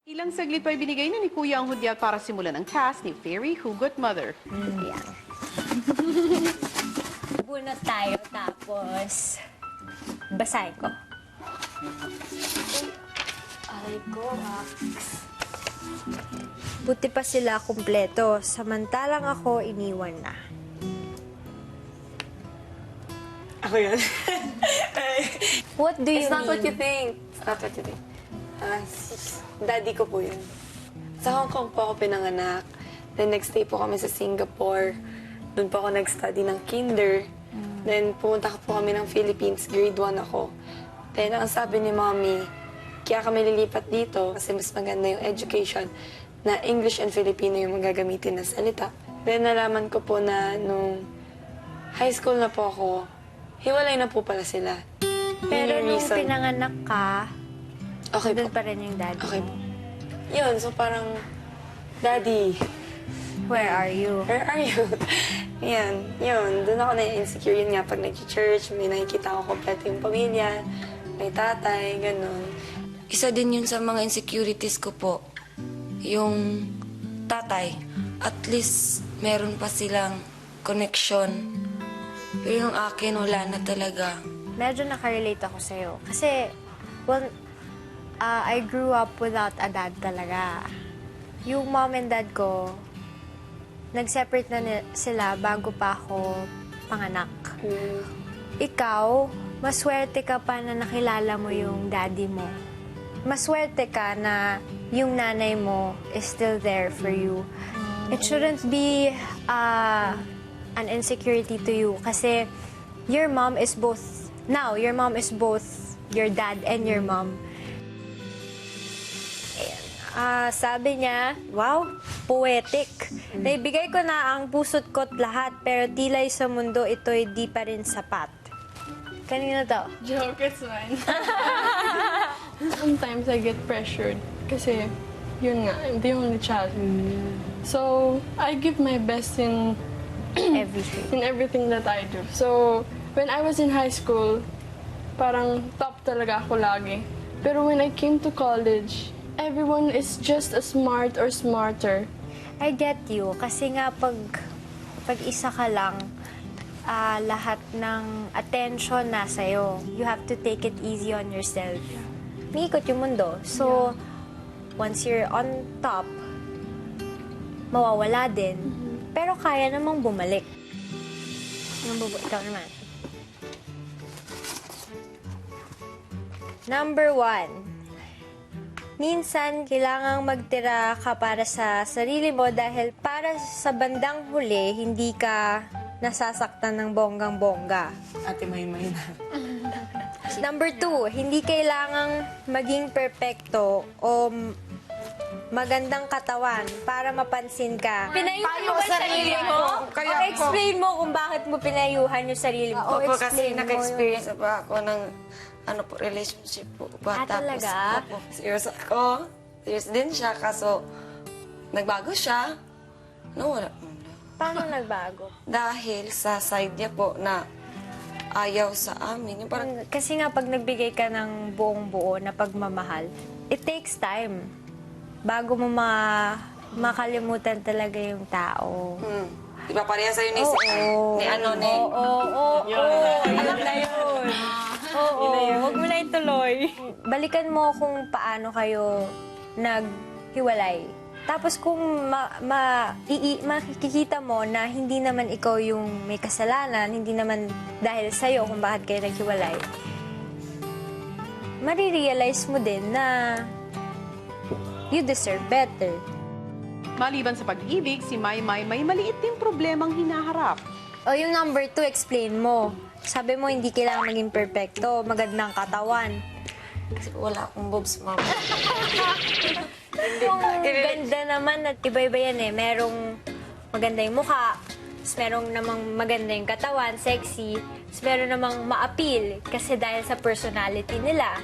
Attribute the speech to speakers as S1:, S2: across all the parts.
S1: Ilang saglit pa ibinigay na ni Kuya ang hudyat para simulan ang task ni Fairy Hugot Mother.
S2: Ayan. Bunot tayo, tapos basahin ko. Aray ko, buti pa sila kumpleto, samantalang ako iniwan na.
S3: Ako yun.
S2: What do you
S3: It's not
S2: mean?
S3: what you think. It's not what you think. Daddy ko po yun. Sa Hong Kong po ako pinanganak. Then next day po kami sa Singapore. Doon po ako nag-study ng kinder. Then pumunta po kami ng Philippines. Grade 1 ako. Then ang sabi ni mommy, kaya kami lilipat dito kasi mas maganda yung education na English and Filipino yung magagamitin na salita. Then nalaman ko po na nung high school na po ako, hiwalay na po pala sila. Yun
S2: Pero
S3: yung
S2: nung
S3: reason.
S2: pinanganak ka,
S3: Okay po.
S2: doon pa rin yung daddy
S3: Okay
S2: mo.
S3: po. Yun, so parang, Daddy,
S2: Where are you?
S3: where are you? Yan, yun. Doon ako na-insecure. Yun nga, pag nag-church, may nakikita ko kompleto yung pamilya, may tatay, ganun.
S4: Isa din yun sa mga insecurities ko po. Yung tatay. At least meron pa silang connection. Pero yung akin, wala na talaga.
S2: Medyo nakarelate ako sa'yo. Kasi, well, I grew up without a dad talaga. Yung mom and dad ko, nag-separate na sila bago pa ako panganak. Ikaw, maswerte ka pa na nakilala mo yung daddy mo. Maswerte ka na yung nanay mo is still there for you. It shouldn't be an insecurity to you kasi your mom is both, now, your mom is both your dad and your mom. Sabi niya, wow, poetic. Naibigay ko na ang puso't ko't lahat, pero tila'y sa mundo ito'y di pa rin sapat. Kanino to?
S5: Joke, it's mine. Sometimes I get pressured kasi yun nga, I'm the only child. So, I give my best in
S2: Everything.
S5: everything that I do. So, when I was in high school, parang top talaga ako lagi. Pero when I came to college, everyone is just as smart or smarter.
S2: I get you. Kasi nga pag isa ka lang, lahat ng attention nasa'yo. You have to take it easy on yourself. Umiikot yung mundo. So, once you're on top, mawawala din. Pero kaya namang bumalik. Ikaw naman. Number 1. Minsan, kailangang magtira ka para sa sarili mo dahil para sa bandang huli, hindi ka nasasaktan ng bonggang-bongga.
S3: Ate Maymay na.
S2: Number 2, hindi kailangang maging perpekto o magandang katawan para mapansin ka. Pinayuhan mo ba sarili mo? Explain mo kung bakit mo pinayuhan yung sarili mo.
S4: Opo, kasi
S2: explain mo
S4: naka-experience pa ako ng relationship po.
S2: talaga?
S4: Opo, serious ako. Serious din siya, kaso nagbago siya. No, wala.
S2: Paano nagbago?
S4: Dahil sa side niya po na ayaw sa amin. Yung parang,
S2: Kasi nga pag nagbigay ka ng buong buo na pagmamahal, it takes time bago mo makalimutan talaga yung tao.
S4: di ba pareha sa'yo ni, ni ano, ni...
S2: Yun na yun. Oo, huwag mo na ituloy. Balikan mo kung paano kayo naghiwalay. Tapos kung makikita mo na hindi naman ikaw yung may kasalanan, hindi naman dahil sa'yo kung bakit kayo naghiwalay, marirealize mo din na you deserve better.
S1: Maliban sa pag-ibig, si Maymay may maliit din problemang hinaharap.
S2: O yung number 2, explain mo. Sabi mo, hindi kailangan maging perfecto, magandang katawan.
S4: Kasi wala akong boobs, mama.
S2: Yung ganda naman at iba-iba yan eh. Merong maganda yung mukha, tapos merong namang maganda yung katawan, sexy, tapos meron namang ma-appeal kasi dahil sa personality nila.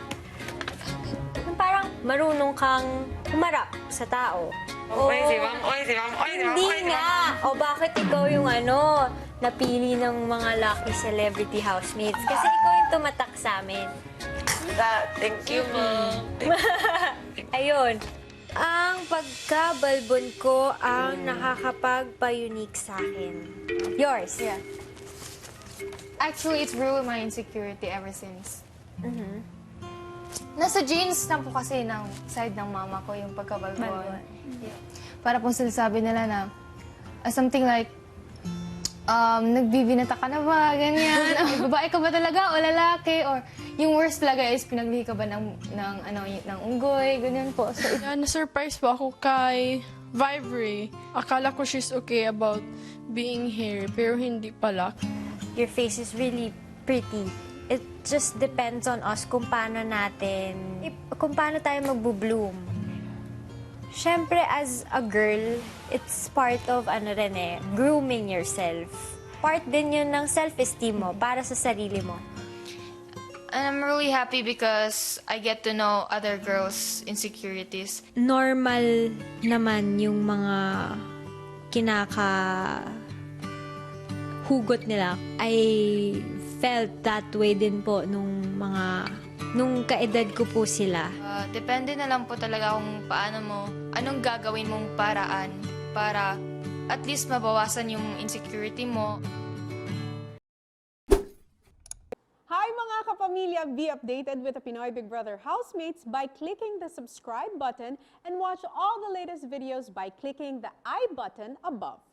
S2: Yung parang marunong kang humarap sa tao.
S4: Oy, si ma'am, oy, si ma'am, oy, si ma'am,
S2: Hindi
S4: oy, si ma'am.
S2: nga! O bakit ikaw yung napili ng mga lucky celebrity housemates? Kasi ikaw yung tumatak sa amin.
S4: Thank you, ma'am.
S2: Ayun. Ang pagkabalbon ko ang nakakapagpa-unique sa akin. Yours?
S6: Yeah. Actually, it's ruined my insecurity ever since. Nasa genes na po kasi ng side ng mama ko yung pagkabalbon. Yeah. Para po sinasabi nila na something like, nagbibinata ka na ba, ganyan, babae ka ba talaga o lalaki, or yung worst talaga is pinaglihi ka ba ng unggoy, ganyan po. So,
S5: Yeah, na-surprise po ako kay Vibri. Akala ko she's okay about being here, pero hindi pala.
S2: Your face is really pretty. It just depends on us kung paano kung paano tayo magbo-bloom. Siyempre, as a girl, it's part of, grooming yourself. Part din yun ng self-esteem mo, para sa sarili mo.
S6: and I'm really happy because I get to know other girls' insecurities.
S2: Normal naman yung mga hugot nila. I felt that way din po nung kaedad ko po sila.
S6: Depende na lang po talaga kung anong gagawin mong paraan para at least mabawasan yung insecurity mo.
S1: Hi mga kapamilya! Be updated with the Pinoy Big Brother housemates by clicking the subscribe button and watch all the latest videos by clicking the I button above.